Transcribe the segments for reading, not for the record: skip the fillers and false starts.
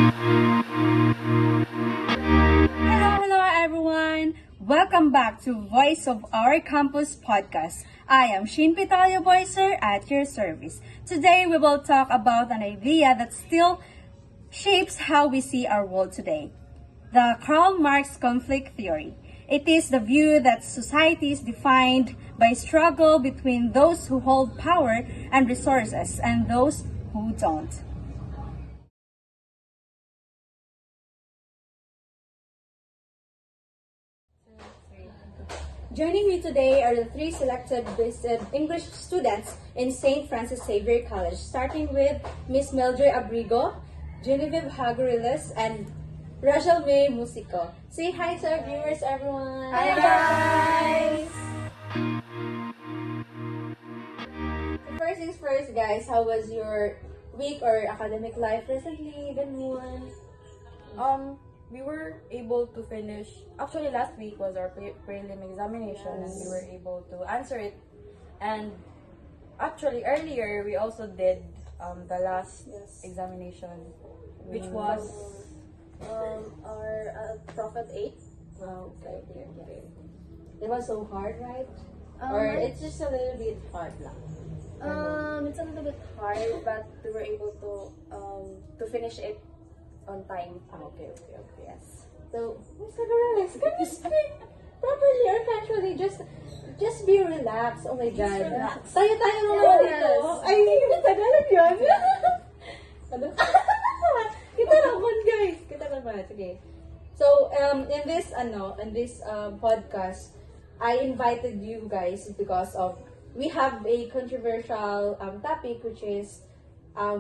Hello everyone! Welcome back to Voice of Our Campus podcast. I am Shin Pitalia Boyser at your service. Today we will talk about an idea that still shapes how we see our world today. The Karl Marx conflict theory. It is the view that society is defined by struggle between those who hold power and resources and those who don't. Joining me today are the three selected English students in St. Francis Xavier College, starting with Miss Mildred Abrigo, Genevieve Hagoriles, and Rachel May Musico. Say hi to our viewers, everyone! Hi guys! First things first, guys, how was your week or academic life recently? Ganun. We were able to finish, actually last week was our prelim examination and we were able to answer it. And actually earlier we also did the last examination, which was our Prophet 8. Wow, okay. It was so hard, right? Or it's just a little bit hard lang? It's a little bit hard, but we were able to finish it on time. Okay. Yes. So, Miss Hagoriles, can you speak properly or casually? Just be relaxed. Oh my God. relax. Tayo naman dito. Ay, Tagalog yun. Ano? Kita naman, guys. Kita naman. Sige. So, in this podcast, I invited you guys because of we have a controversial topic, which is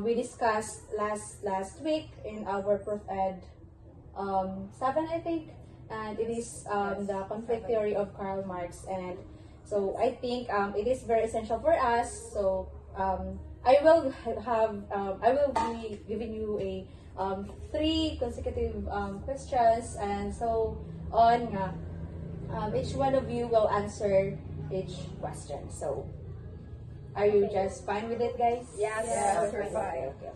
we discussed last week in our Prof Ed 7, I think, and it is the conflict theory of Karl Marx. And so I think it is very essential for us. So I will be giving you a 3 consecutive questions, and so on. Each one of you will answer each question. So, are you just fine with it, guys? Yes. Yes, we're we're fine. Okay.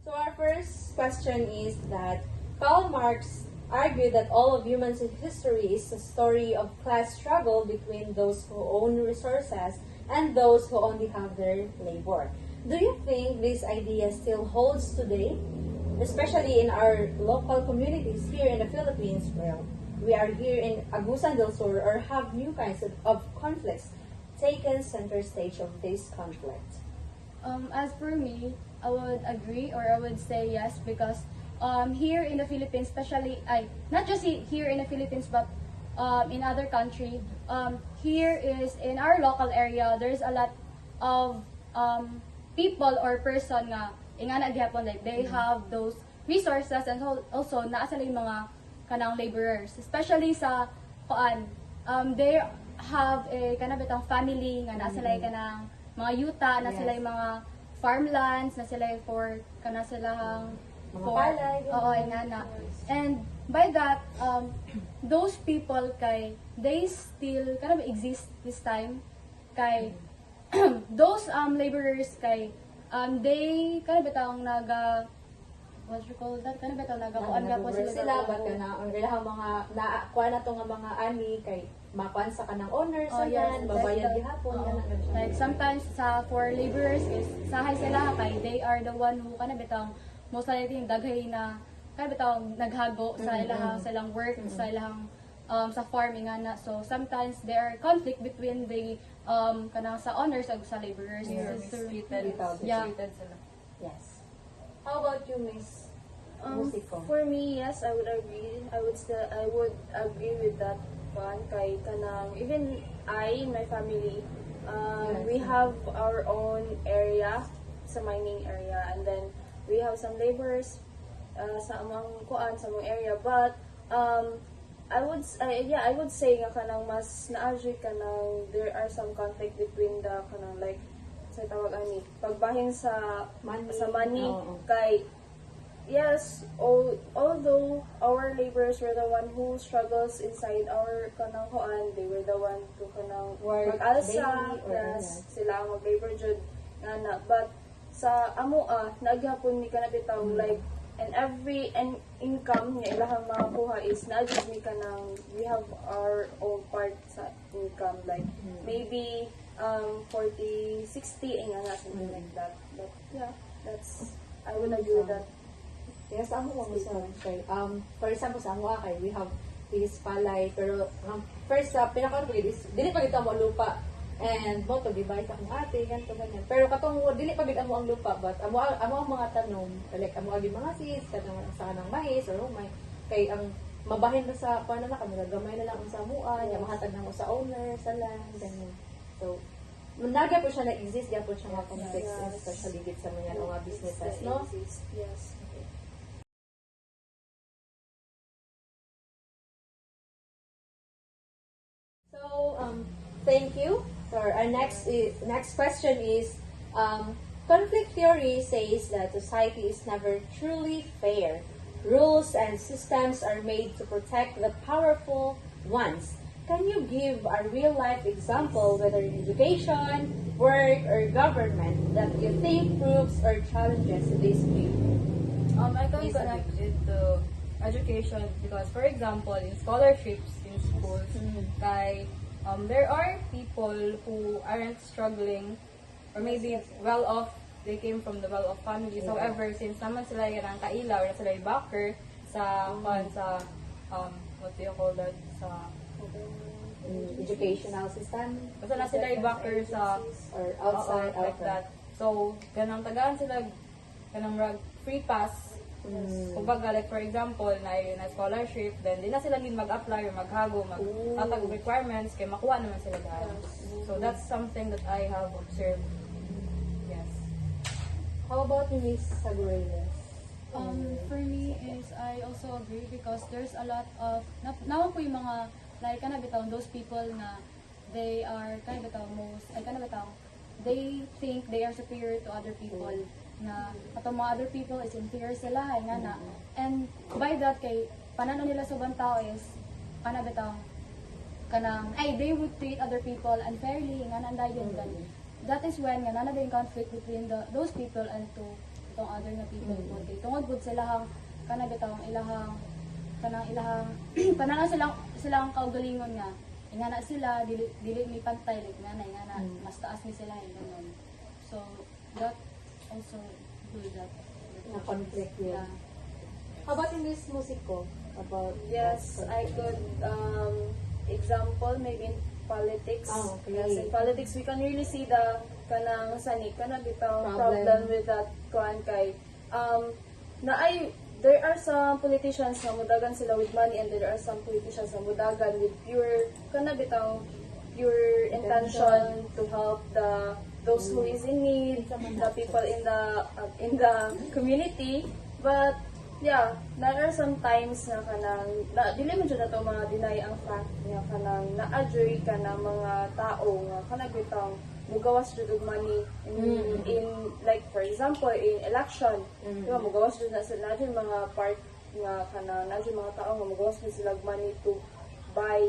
So our first question is that Karl Marx argued that all of human history is a story of class struggle between those who own resources and those who only have their labor. Do you think this idea still holds today? Especially in our local communities here in the Philippines, where we are here in Agusan del Sur, or have new kinds of conflicts taken center stage of this conflict? As for me, I would agree, or I would say yes, because here in the Philippines, especially, not just here in the Philippines, but in other country, here is in our local area, there's a lot of people or person nga ingana gyapon, like they have those resources, and also naa sila yung mga kanang laborers, especially sa kuan, they have a kanang bitang family nga naa sila kanang mga yuta, na sila yung mga farmlands, na sila yung for kana silang Mga palay, oo, ingana. And by that, those people kay they still kind of exist this time kay those laborers kay they kind of bitang naga what you call that, kind of bitang naga kuan po sila ba't ka na ang ilahang mga nakuha na to nga mga ani kay makuan sa kanang owners Oh, yes. babayad gihapon Oo. ganun siya. Like sometimes for laborers is sahay sila kay they are the one who kana bitang most likely yung daghay na kana bitang naghago sa silang work sa ilang sa farming ana. So sometimes there are conflict between the kanang sa owners ug sa laborers. mistreated Yeah. sila. Yes. How about you, Miss Musico? For me, yes, I would agree. I would agree with that one. Kay kanang even in my family, we have our own area, sa mining area, and then we have some laborers sa among kuan sa among area. But I would say nga kanang mas naadjust kanang there are some conflict between the kanang like sa tawag ani pagbahin sa money Oo. kay yes, although our laborers were the one who struggles inside our kanang kuan, they were the one to kanang Work mag-alsa, daily or yes, sila ang mag-labor jud. ana. But sa amo naghapon mi kana bitaw like and every and income nga ilahang makakuha is na-adjust mi kanang we have our own part sa income like maybe 40 60 nga something like that. But yeah, that's I would agree with that. Yes, amo mo sa kay for example sa amo kay we have this palay pero first pinaka-upgrade is dili pa kita mo lupa and mo to divide akong ate ganto ganyan pero katong dili pa gid amo ang lupa but amo ang mga tanom like amo agi mga sis kanang sa kanang mais or umay kay ang mabahin na sa paano na kami gamay na lang ang sa amuan ya mahatag na mo sa owner sa land ganyan so naga po siya na exist gyapon siya mga complex especially gid sa mga businesses no. Yes. So, thank you. So, our next question is, conflict theory says that society is never truly fair. Rules and systems are made to protect the powerful ones. Can you give a real-life example, whether in education, work, or government, that you think proves or challenges this view? I can connect it to education because, for example, in scholarships in schools, there are people who aren't struggling or maybe well-off. They came from the well-off families. However, since naman sila yung kaila or sila yung backer sa what do you call that? Sa Educational system? basta na sila yung backer sa Or outside, like that. So, ganang tagaan sila kanang free pass. Kumbaga, like for example, na scholarship, then di na sila gid mag-apply or maghago, magtatag og requirements, kay makuha naman sila dahil. So, that's something that I have observed. Yes. How about Miss Sagureles? For me is I also agree because there's a lot of nawa ko yung mga like kana bitaw those people na they are kana bitaw they think they are superior to other people na atong mga other people is inferior sila nga na and by that kay pananaw nila sa ubang tao is kana bitaw kanang ay they would treat other people unfairly nga nandayon gan that is when nga nana yung conflict between those people and to itong other na people okay tungod gud sila kana bitaw ilahang pananaw silang kaugalingon nga nga na sila dili mi pantay like nga na mas taas ni sila yung ganun so that also do that Na conflict yun. yeah. How about in this musiko? About Yes, I could example maybe in politics. Oh, okay. Yes, in politics we can really see the kanang sani kana bitaw Problem. problem with that kuan kay there are some politicians na mudagan sila with money and there are some politicians na mudagan with pure intention to help those who is in need, the people in the community. But yeah, there are some times na kanang dili man jud nato mga deny ang fact nga kanang na-adjoy ka na mga tao nga kanang bitaw mugawas jud og money in like for example in election diba mugawas jud na sila jud mga part nga kanang na jud mga tao nga mugawas jud sila og money to buy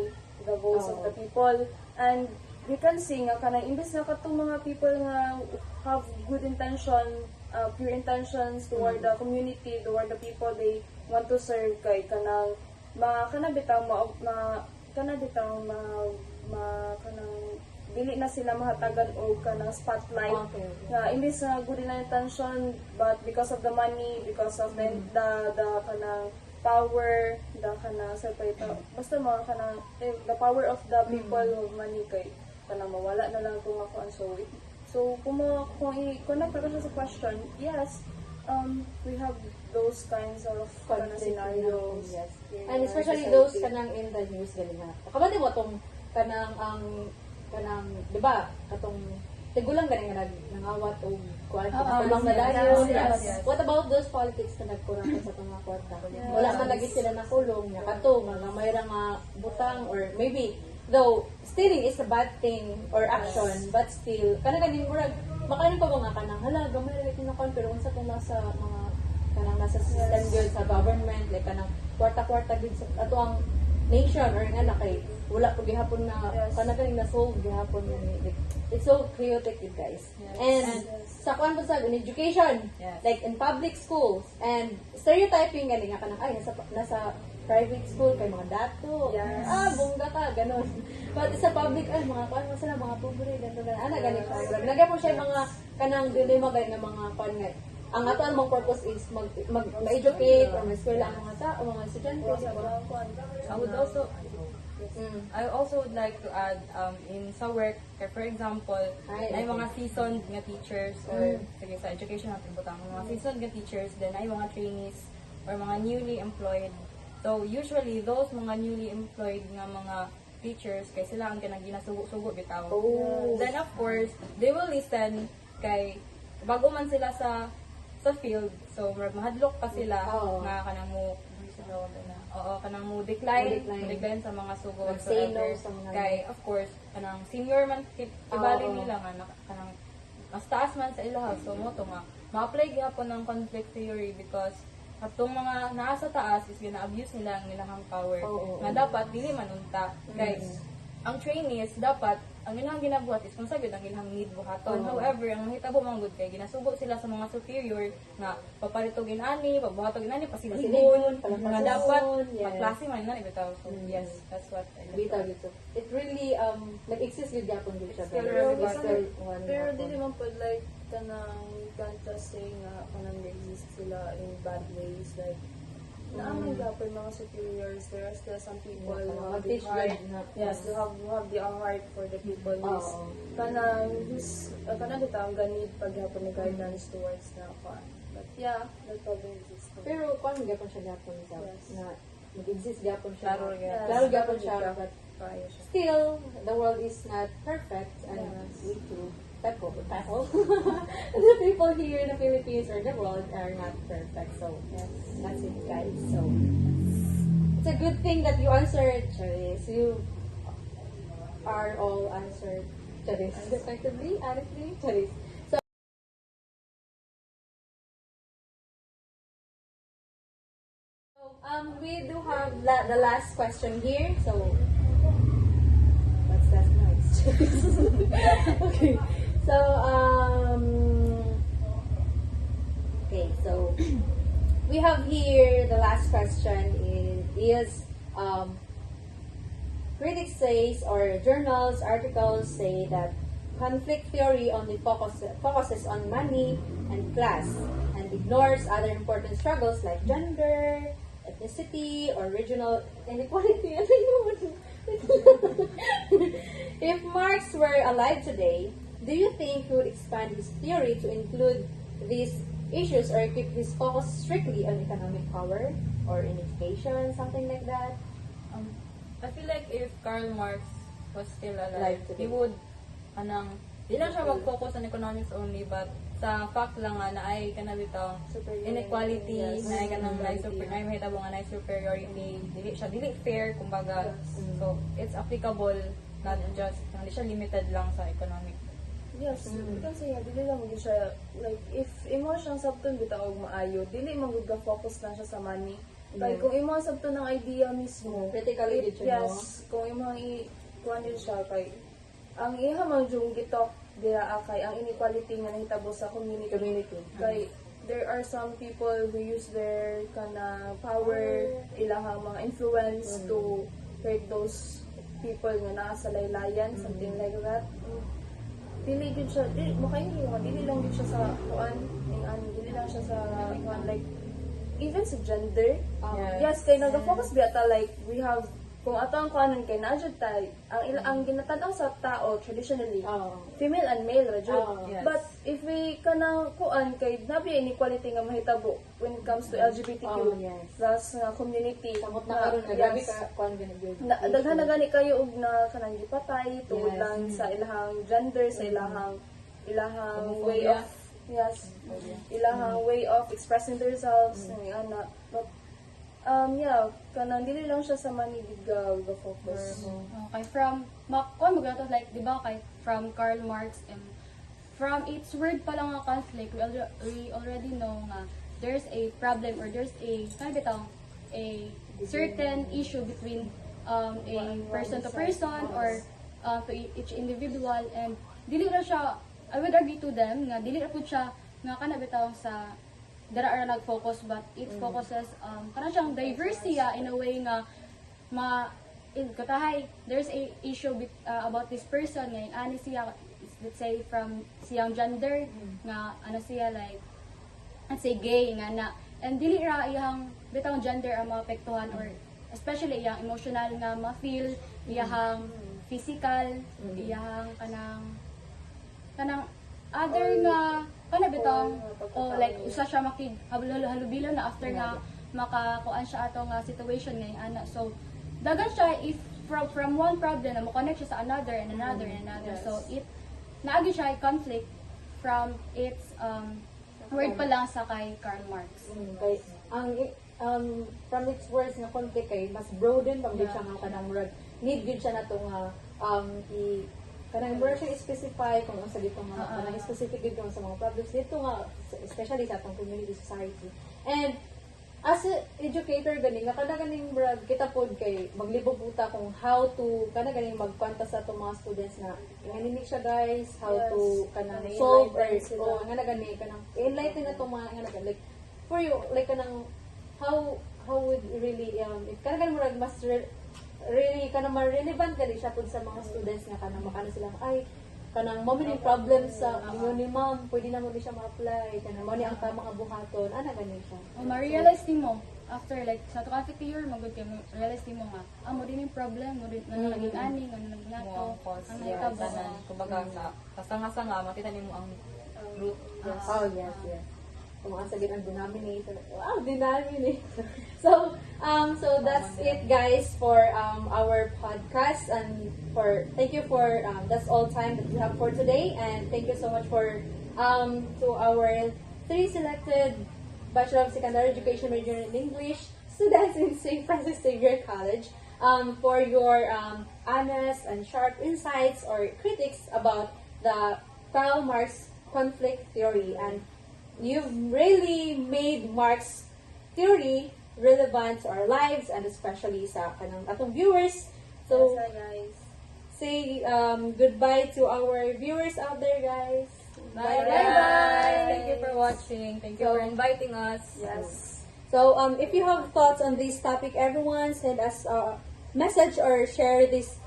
the votes of the people and we can see nga kanang imbes na katong mga people nga have good intention pure intentions toward the community, toward the people they want to serve kay kanang kanang dili na sila mahatagan og kanang spotlight nga imbes na good na intention but because of the money, because of the kanang power, the kanang basta mga kanang the power of the people of money kay kanang mawala na lang kung ako so kung i-connect ko siya sa question, yes, we have those kinds of scenarios. Yes. in And our especially society. those kanang in the news galing na. Kabati mo tong kanang di ba? Katong tigulang galing nga nangawat o kuan tulong na dayon. yes. What about those politics na nagkurang sa mga kwarta? Wala man lagi sila nakulong, nya kato mga may nga butang or maybe though stealing is a bad thing or action but still kanang murag makain pa ba nga kanang hala gamay ra kinakon pero unsa tong nasa mga kanang nasa system gyud sa government like kanang kwarta-kwarta gyud sa ato ang nation or nga na kay wala pa gihapon na Yes. kanang na solve gihapon na like, it's so chaotic you guys. And sa kuan sa in education, Yes. like in public schools and stereotyping gali nga kanang ay nasa private school kay mga dato. Yes. Bongga ka ganon. But sa public ay mga kuan mo sila mga pobre ganito na ana gani siya. Lagyan mo siya mga kanang dilema gani nga mga kuan nga ang ato mong purpose is mag-educate or mag-eskwela ang mga tao, mga estudyante. Sa mga kuan. I also would like to add in sa work, kaya for example, Ay, ay okay. mga seasoned nga teachers or sige sa education natin butang mga seasoned nga teachers, then ay mga trainees or mga newly employed. So usually those mga newly employed nga mga teachers kay sila ang kanang ginasugo-sugo bitaw. Oh. Then of course, they will listen kay bago man sila sa field. So mahadlok pa sila Oo. nga kanang mo kanang mo decline sa mga sugo Mag-say no whatsoever. sa mga- Kay of course kanang senior man ibali Oo. nila nga kanang mas taas man sa ilaha, so mo to nga ma-apply gyapon ng conflict theory because atong mga naa sa taas is gina-abuse nila ang ilang power Oo. nga dapat dili man unta kay ang trainees dapat ang ilang ginabuhat is kung sagud ang ilang need buhaton. Oo. However, ang mahitabo man gud kay ginasugo sila sa mga superior nga paparitog inani, pagbuhatog inani Pasiligon, pasiligon nga palakason, dapat yes. magklase man na bitaw. So yes, that's what I Bitaw dito. It really nag-exist with Japon dito siya. Still Pero relevant. still one Pero Japon. dili man pod like kanang can't just say nga kanang exist sila in bad ways like naamay gapon mga superiors, there are still some people who have the Mag-teach heart. good na. Yes, who have the heart for the people who's Oo. kanang dito ang ganid paghapon na guidance towards na kuan. But yeah, that probably exists. Pero paano gapon siya Japon sa Yes. na mag-exist gapon siya. Klaro gyapon. Klaro gapon siya. But Kaya siya. still, the world is not perfect and Yes. we too tackle. The people here in the Philippines or the world are not perfect. So, that's it guys. So, it's a good thing that you answered, Charis. You are all answered, Charis. Effectively, honestly, Charis. So, we do have the last question here. So, what's that noise? Okay. So, okay, so we have here the last question is critics says or journals, articles say that conflict theory only focuses on money and class and ignores other important struggles like gender, ethnicity, or regional inequality. Ano yun? If Marx were alive today, do you think he would expand his theory to include these issues or keep his focus strictly on economic power or in education, something like that? I feel like if Karl Marx was still alive, Alive today. he would di lang siya mag-focus on economics only, but sa fact lang nga na ay kanabitaw Superiority, inequality, yes. na ay kanang na mahitabo nga na superiority, dili fair kumbaga. So it's applicable not just hindi siya limited lang sa economic. Yes, kasi dili lang mo siya like if imo siyang sabton bitaw og maayo, dili man gud ka focus lang siya sa money. Kay kung imo sabton ng idea mismo, Critically, did you know? yes, kung imo kuan din siya kay ang iha man jung gitok dira kay ang inequality nga nahitabo sa community. Kay there are some people who use their kana power, ilahang mga influence to hurt those people nga naa sa laylayan, something like that. Dili gud siya, dili lang gud siya sa kuan, dili lang siya sa kuan like even sa gender. Yes, kay naga-focus biata like we have kung ato ang kuanan kay naadjud tay ang ginatanaw sa tao traditionally female and male ra jud. Yes. But if we kana kuan kay nabi inequality nga mahitabo when it comes to LGBTQ Yes. plus nga community Samot na karon na grabe yes. ka kuan ganun. Daghan na gani kayo og na kanang gipatay tungod Yes. lang sa ilahang gender, sa ilahang way Homophobia. of ilahang way of expressing themselves ana. But yeah, kanang dili lang siya sa money ga focus. Okay, from kung magato like di ba kay from Karl Marx and from its word pa lang nga conflict we already know nga there's a problem or there's a a certain issue between a person to person or to each individual, and dili ra siya, I would agree to them nga dili ra pud siya nga kana bitaw sa dara ra nag-focus, but it focuses kana siyang diverse siya in a way nga katahay there's a issue about this person nga ani siya, let's say from siyang gender nga ano siya, like let's say gay nga na, and dili ra iyang bitang gender ang maapektuhan, or especially iyang emotional nga ma-feel, iyang physical, iyang kanang other nga kana bitang like usa siya halubilo na after nga makakuan siya ato nga situation nga ana. So dagan siya if from one problem na mo-connect siya sa another and another and another. So it naagi siya ay conflict from its word pa lang sa kay Karl Marx. Kay ang from its words nga conflict kay mas broaden pang siya nga kanang murag need gid siya nato nga kanang murag siya specify kung unsa dito nga kanang specific gid sa mga problems dito nga especially sa atong community society. And as a educator gani nga kada ganing murag kita pod kay maglibog buta kung how to kana ganing magkwanta sa atong mga students na nganini siya guys, how to kanang solve or nga gani kanang enlighten na tong mga nga like for you like kanang how would really if kana ganing murag mas really kanang ma-relevant gani siya pod sa mga students nga kanang makano sila ay kanang mo ni problem sa inyo ni ma'am, pwede na mo di siya ma-apply, kanang mo ni ang tamang buhaton, ana gani siya. O ma-realize din mo after like sa to cafete year magud kay realize din mo nga mo din yung problem mo din nga naging ani nga naging nato ang nahitabo. Kumbaga sa kasanga-sanga makita nimo ang root. Oh yes. Kung asa gid ang denominator. Wow, denominator. So that's it guys for our podcast, and thank you for that's all time that we have for today, and thank you so much for to our 3 selected Bachelor of Secondary Education major in English students in St. Francis Xavier College for your honest and sharp insights or critics about the Karl Marx conflict theory, and you've really made Marx theory relevant to our lives and especially sa kanang atong viewers. So Yes, guys. say goodbye to our viewers out there, guys. Bye. Thank you for watching. Thank you for inviting us. Yes. So if you have thoughts on this topic, everyone send us a message or share this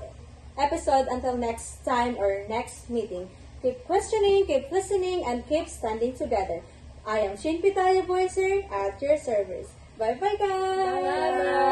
episode until next time or next meeting. Keep questioning, keep listening, and keep standing together. I am Shane Pitaya Voicer at your service. Bye bye guys! Bye.